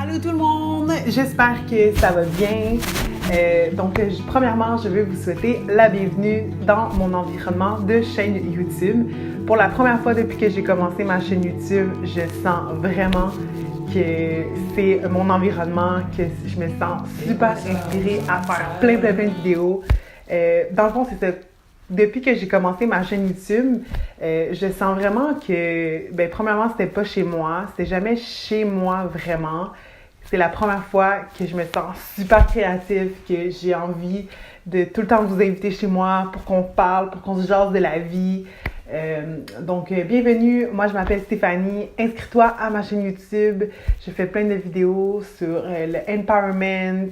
Allô tout le monde, j'espère que ça va bien. Premièrement, je veux vous souhaiter la bienvenue dans mon environnement de chaîne YouTube. Pour la première fois depuis que j'ai commencé ma chaîne YouTube, je sens vraiment que c'est mon environnement, que je me sens super inspirée à faire plein de vidéos. Dans le fond, c'est ça. Depuis que j'ai commencé ma chaîne YouTube, je sens vraiment que, premièrement, c'était pas chez moi. C'était jamais chez moi vraiment. C'est la première fois que je me sens super créative, que j'ai envie de tout le temps vous inviter chez moi pour qu'on parle, pour qu'on se jase de la vie. Bienvenue. Moi, je m'appelle Stéphanie. Inscris-toi à ma chaîne YouTube. Je fais plein de vidéos sur le empowerment,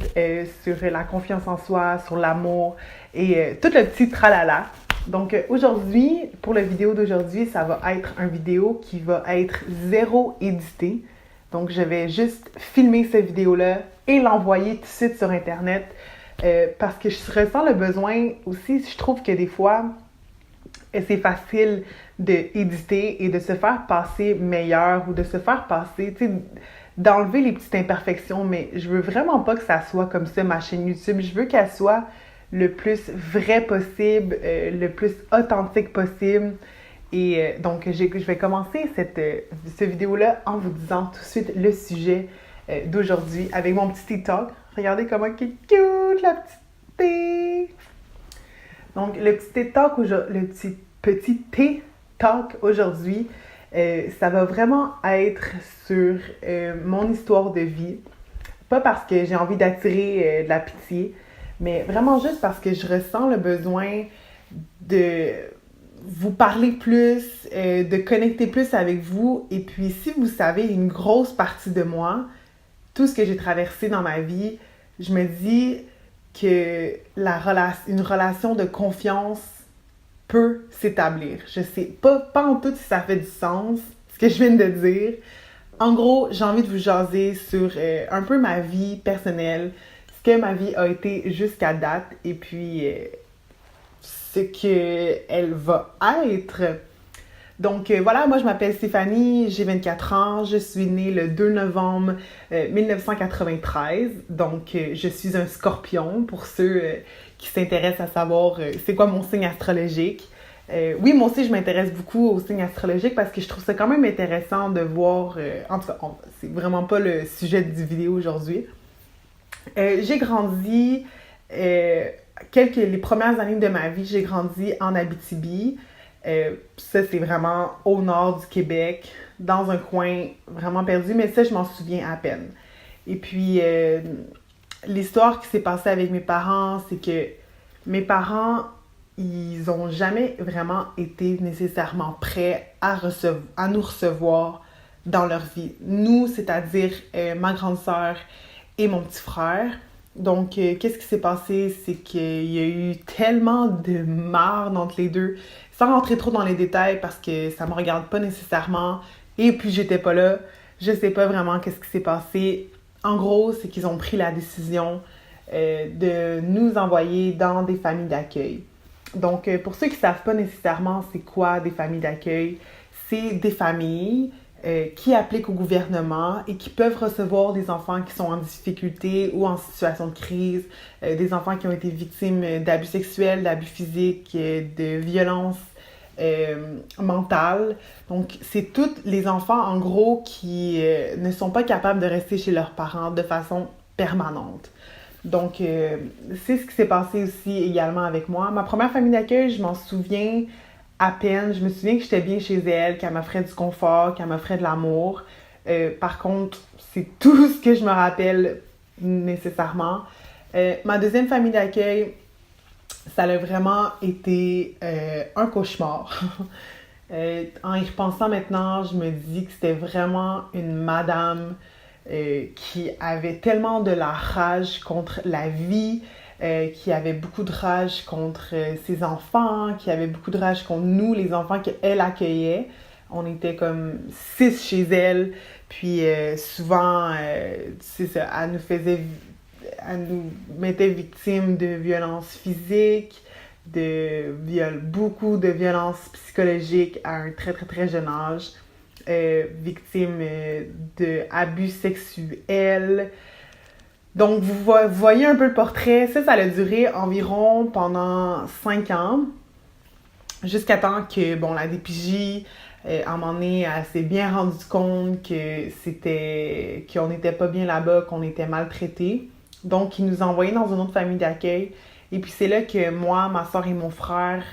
sur la confiance en soi, sur l'amour et tout le petit tralala. Donc aujourd'hui, pour la vidéo d'aujourd'hui, ça va être une vidéo qui va être zéro éditée. Donc je vais juste filmer cette vidéo-là et l'envoyer tout de suite sur Internet parce que je ressens le besoin aussi, je trouve que des fois, c'est facile d'éditer et de se faire passer meilleur ou de se faire passer, tu sais, d'enlever les petites imperfections, mais je veux vraiment pas que ça soit comme ça, ma chaîne YouTube. Je veux qu'elle soit le plus vrai possible, le plus authentique possible. Et je vais commencer cette vidéo-là en vous disant tout de suite le sujet d'aujourd'hui avec mon petit TikTok. Regardez comment elle est cute, la petite thé! Donc, le petit TikTok aujourd'hui, ça va vraiment être sur mon histoire de vie. Pas parce que j'ai envie d'attirer de la pitié, mais vraiment juste parce que je ressens le besoin de vous parler plus, de connecter plus avec vous. Et puis, si vous savez une grosse partie de moi, tout ce que j'ai traversé dans ma vie, je me dis que une relation de confiance peut s'établir. Je sais pas en tout si ça fait du sens, ce que je viens de dire. En gros, j'ai envie de vous jaser sur un peu ma vie personnelle, ce que ma vie a été jusqu'à date, et puis ce qu'elle va être. Donc voilà, moi je m'appelle Stéphanie, j'ai 24 ans, je suis née le 2 novembre 1993, donc je suis un scorpion pour ceux qui s'intéressent à savoir c'est quoi mon signe astrologique. Oui, moi aussi je m'intéresse beaucoup aux signes astrologiques parce que je trouve ça quand même intéressant de voir, en tout cas, c'est vraiment pas le sujet du vidéo aujourd'hui. J'ai grandi, les premières années de ma vie, j'ai grandi en Abitibi. Ça, c'est vraiment au nord du Québec, dans un coin vraiment perdu, mais ça, je m'en souviens à peine. Et puis, l'histoire qui s'est passée avec mes parents, c'est que mes parents, ils ont jamais vraiment été nécessairement prêts à nous recevoir dans leur vie. Nous, c'est-à-dire ma grande sœur et mon petit frère. Donc, qu'est-ce qui s'est passé? C'est qu'il y a eu tellement de marde entre les deux, sans rentrer trop dans les détails parce que ça me regarde pas nécessairement. Et puis, j'étais pas là. Je sais pas vraiment qu'est-ce qui s'est passé. En gros, c'est qu'ils ont pris la décision de nous envoyer dans des familles d'accueil. Donc, pour ceux qui savent pas nécessairement c'est quoi des familles d'accueil, c'est des familles qui appliquent au gouvernement et qui peuvent recevoir des enfants qui sont en difficulté ou en situation de crise, des enfants qui ont été victimes d'abus sexuels, d'abus physiques, de violences mentales. Donc, c'est tous les enfants, en gros, qui ne sont pas capables de rester chez leurs parents de façon permanente. Donc, c'est ce qui s'est passé aussi également avec moi. Ma première famille d'accueil, je m'en souviens à peine. Je me souviens que j'étais bien chez elle, qu'elle m'offrait du confort, qu'elle m'offrait de l'amour. Par contre, c'est tout ce que je me rappelle nécessairement. Ma deuxième famille d'accueil, ça a vraiment été un cauchemar. En y repensant maintenant, je me dis que c'était vraiment une madame qui avait tellement de la rage contre la vie, qui avait beaucoup de rage contre ses enfants, qui avait beaucoup de rage contre nous, les enfants qu'elle accueillait. On était comme 6 chez elle, puis souvent, c'est ça, elle nous mettait victimes de violences physiques, beaucoup de violences psychologiques à un très très très jeune âge. victime d'abus sexuels. Donc, vous voyez un peu le portrait. Ça a duré environ pendant 5 ans, jusqu'à temps que, bon, la DPJ, à un moment donné, elle s'est bien rendue compte qu'on n'était pas bien là-bas, qu'on était maltraités. Donc, ils nous ont envoyés dans une autre famille d'accueil. Et puis, c'est là que moi, ma soeur et mon frère,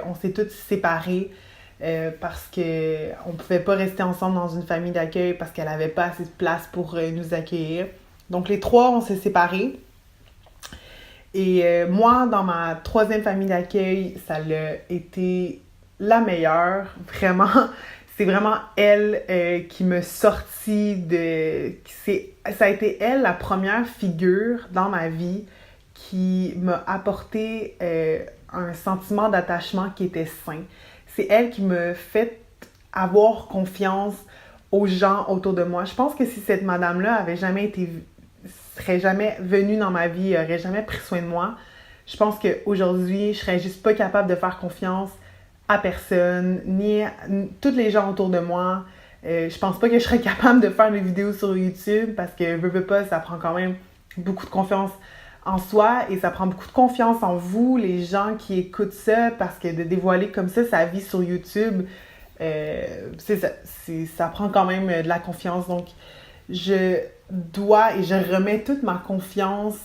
on s'est tous séparés parce qu'on ne pouvait pas rester ensemble dans une famille d'accueil parce qu'elle n'avait pas assez de place pour nous accueillir. Donc, les trois, on s'est séparés. Et moi, dans ma troisième famille d'accueil, ça a été la meilleure, vraiment. C'est vraiment elle qui m'a sorti de... Ça a été elle, la première figure dans ma vie qui m'a apporté un sentiment d'attachement qui était sain. C'est elle qui m'a fait avoir confiance aux gens autour de moi. Je pense que si cette madame-là serait jamais venue dans ma vie, aurait jamais pris soin de moi, je pense qu'aujourd'hui, je serais juste pas capable de faire confiance à personne, ni à tous les gens autour de moi. Je pense pas que je serais capable de faire des vidéos sur YouTube parce que veux pas, ça prend quand même beaucoup de confiance en soi et ça prend beaucoup de confiance en vous, les gens qui écoutent ça, parce que de dévoiler comme ça sa vie sur YouTube, ça prend quand même de la confiance. Donc, je dois et je remets toute ma confiance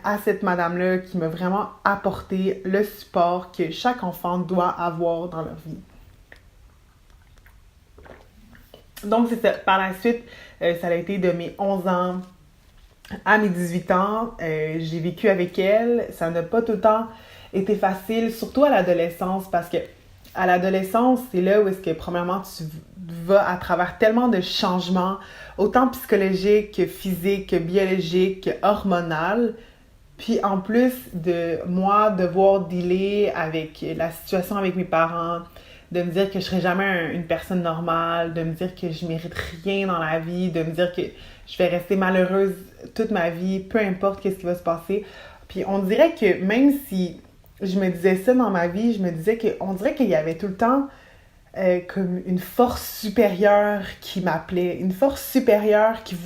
à cette madame-là qui m'a vraiment apporté le support que chaque enfant doit avoir dans leur vie. Donc, c'est ça. Par la suite, ça a été de mes 11 ans à mes 18 ans. J'ai vécu avec elle. Ça n'a pas tout le temps été facile, surtout à l'adolescence, parce que à l'adolescence, c'est là où est-ce que, premièrement, tu vas à travers tellement de changements, autant psychologiques que physiques, que biologiques, que hormonales. Puis en plus de moi devoir dealer avec la situation avec mes parents, de me dire que je serai jamais une personne normale, de me dire que je mérite rien dans la vie, de me dire que je vais rester malheureuse toute ma vie, peu importe qu'est-ce qui va se passer. Puis on dirait que même si je me disais ça dans ma vie, je me disais on dirait qu'il y avait tout le temps comme une force supérieure qui m'appelait, une force supérieure qui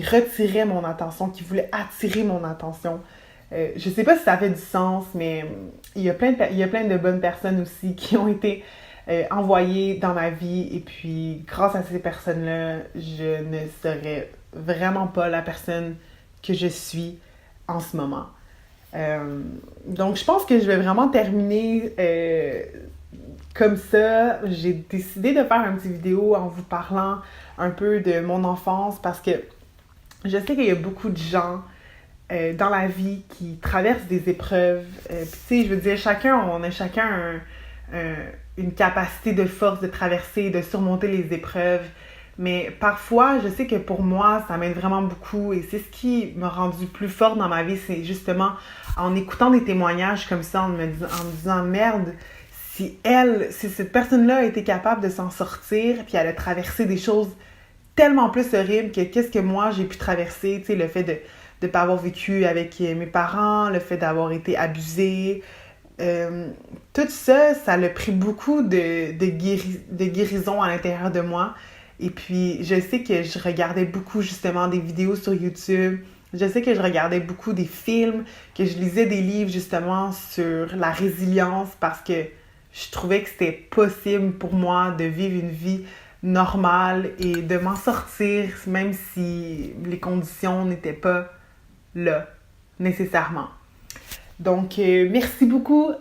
retirait mon attention, qui voulait attirer mon attention. Je sais pas si ça fait du sens, mais il y a plein de bonnes personnes aussi qui ont été envoyées dans ma vie, et puis grâce à ces personnes-là, je ne serais vraiment pas la personne que je suis en ce moment. Donc je pense que je vais vraiment terminer comme ça. J'ai décidé de faire une petite vidéo en vous parlant un peu de mon enfance parce que je sais qu'il y a beaucoup de gens dans la vie qui traversent des épreuves. Puis tu sais, je veux dire, on a chacun une capacité de force de traverser, de surmonter les épreuves. Mais parfois, je sais que pour moi, ça m'aide vraiment beaucoup et c'est ce qui m'a rendue plus forte dans ma vie. C'est justement en écoutant des témoignages comme ça, en me disant merde, si cette personne-là a été capable de s'en sortir, puis elle a traversé des choses tellement plus horribles que qu'est-ce que moi j'ai pu traverser, tu sais, le fait de ne pas avoir vécu avec mes parents, le fait d'avoir été abusée, tout ça, ça a pris beaucoup de guérison à l'intérieur de moi. Et puis, je sais que je regardais beaucoup justement des vidéos sur YouTube. Je sais que je regardais beaucoup des films, que je lisais des livres justement sur la résilience parce que je trouvais que c'était possible pour moi de vivre une vie normale et de m'en sortir même si les conditions n'étaient pas là, nécessairement. Donc, merci beaucoup,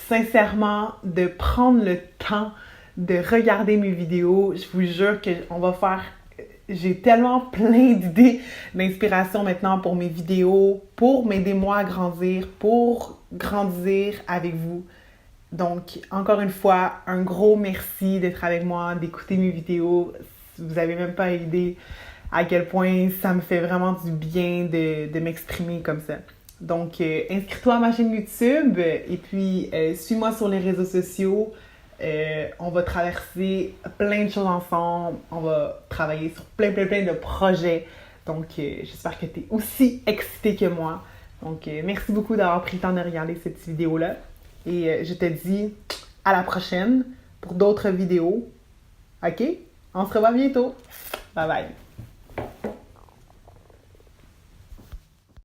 sincèrement, de prendre le temps de regarder mes vidéos. Je vous jure qu'on va faire... J'ai tellement plein d'idées d'inspiration maintenant pour mes vidéos, pour m'aider moi à grandir, pour grandir avec vous. Donc, encore une fois, un gros merci d'être avec moi, d'écouter mes vidéos. Vous n'avez même pas idée à quel point ça me fait vraiment du bien de m'exprimer comme ça. Donc, inscris-toi à ma chaîne YouTube et puis suis-moi sur les réseaux sociaux. On va traverser plein de choses ensemble. On va travailler sur plein de projets. Donc, j'espère que tu es aussi excité que moi. Donc, merci beaucoup d'avoir pris le temps de regarder cette vidéo-là. Et je te dis à la prochaine pour d'autres vidéos. OK? On se revoit bientôt. Bye bye!